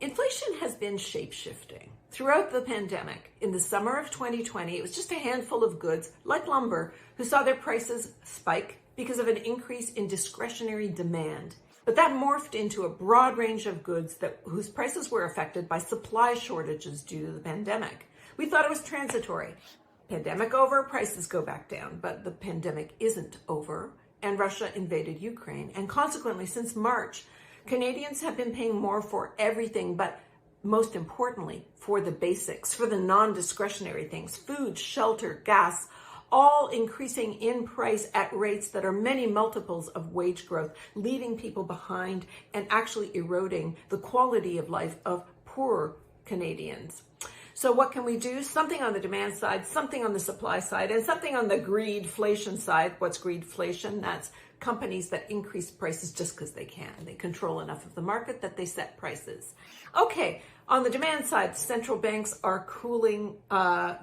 Inflation has been shape-shifting. Throughout the pandemic, in the summer of 2020, it was just a handful of goods, like lumber, who saw their prices spike because of an increase in discretionary demand. But that morphed into a broad range of goods whose prices were affected by supply shortages due to the pandemic. We thought it was transitory. Pandemic over, prices go back down, but the pandemic isn't over, and Russia invaded Ukraine. And consequently, since March, Canadians have been paying more for everything, but most importantly, for the basics, for the non-discretionary things, food, shelter, gas, all increasing in price at rates that are many multiples of wage growth, leaving people behind and actually eroding the quality of life of poorer Canadians. So what can we do? Something on the demand side, something on the supply side, and something on the greedflation side. What's greedflation? That's companies that increase prices just because they can. They control enough of the market that they set prices. Okay, on the demand side, central banks are cooling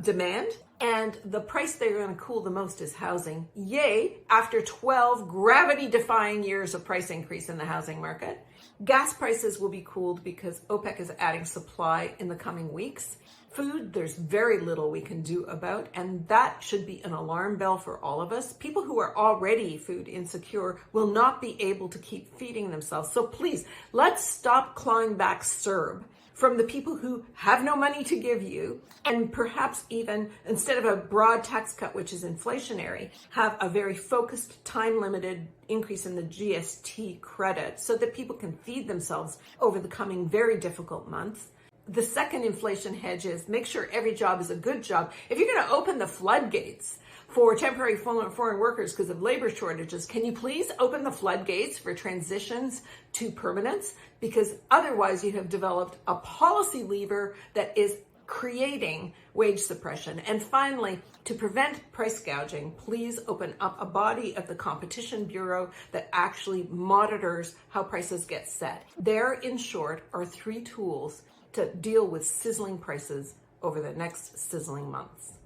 demand, and the price they're going to cool the most is housing. Yay, after 12 gravity-defying years of price increase in the housing market. Gas prices will be cooled because OPEC is adding supply in the coming weeks. Food, there's very little we can do about, and that should be an alarm bell for all of us. People who are already food insecure will not be able to keep feeding themselves. So please, let's stop clawing back CERB from the people who have no money to give you, and perhaps even, instead of a broad tax cut, which is inflationary, have a very focused, time-limited increase in the GST credit so that people can feed themselves over the coming very difficult months. The second inflation hedge is make sure every job is a good job. If you're going to open the floodgates for temporary foreign workers because of labor shortages, can you please open the floodgates for transitions to permanence? Because otherwise you have developed a policy lever that is creating wage suppression. And finally, to prevent price gouging, please open up a body of the Competition Bureau that actually monitors how prices get set. There, in short, are 3 tools to deal with sizzling prices over the next sizzling months.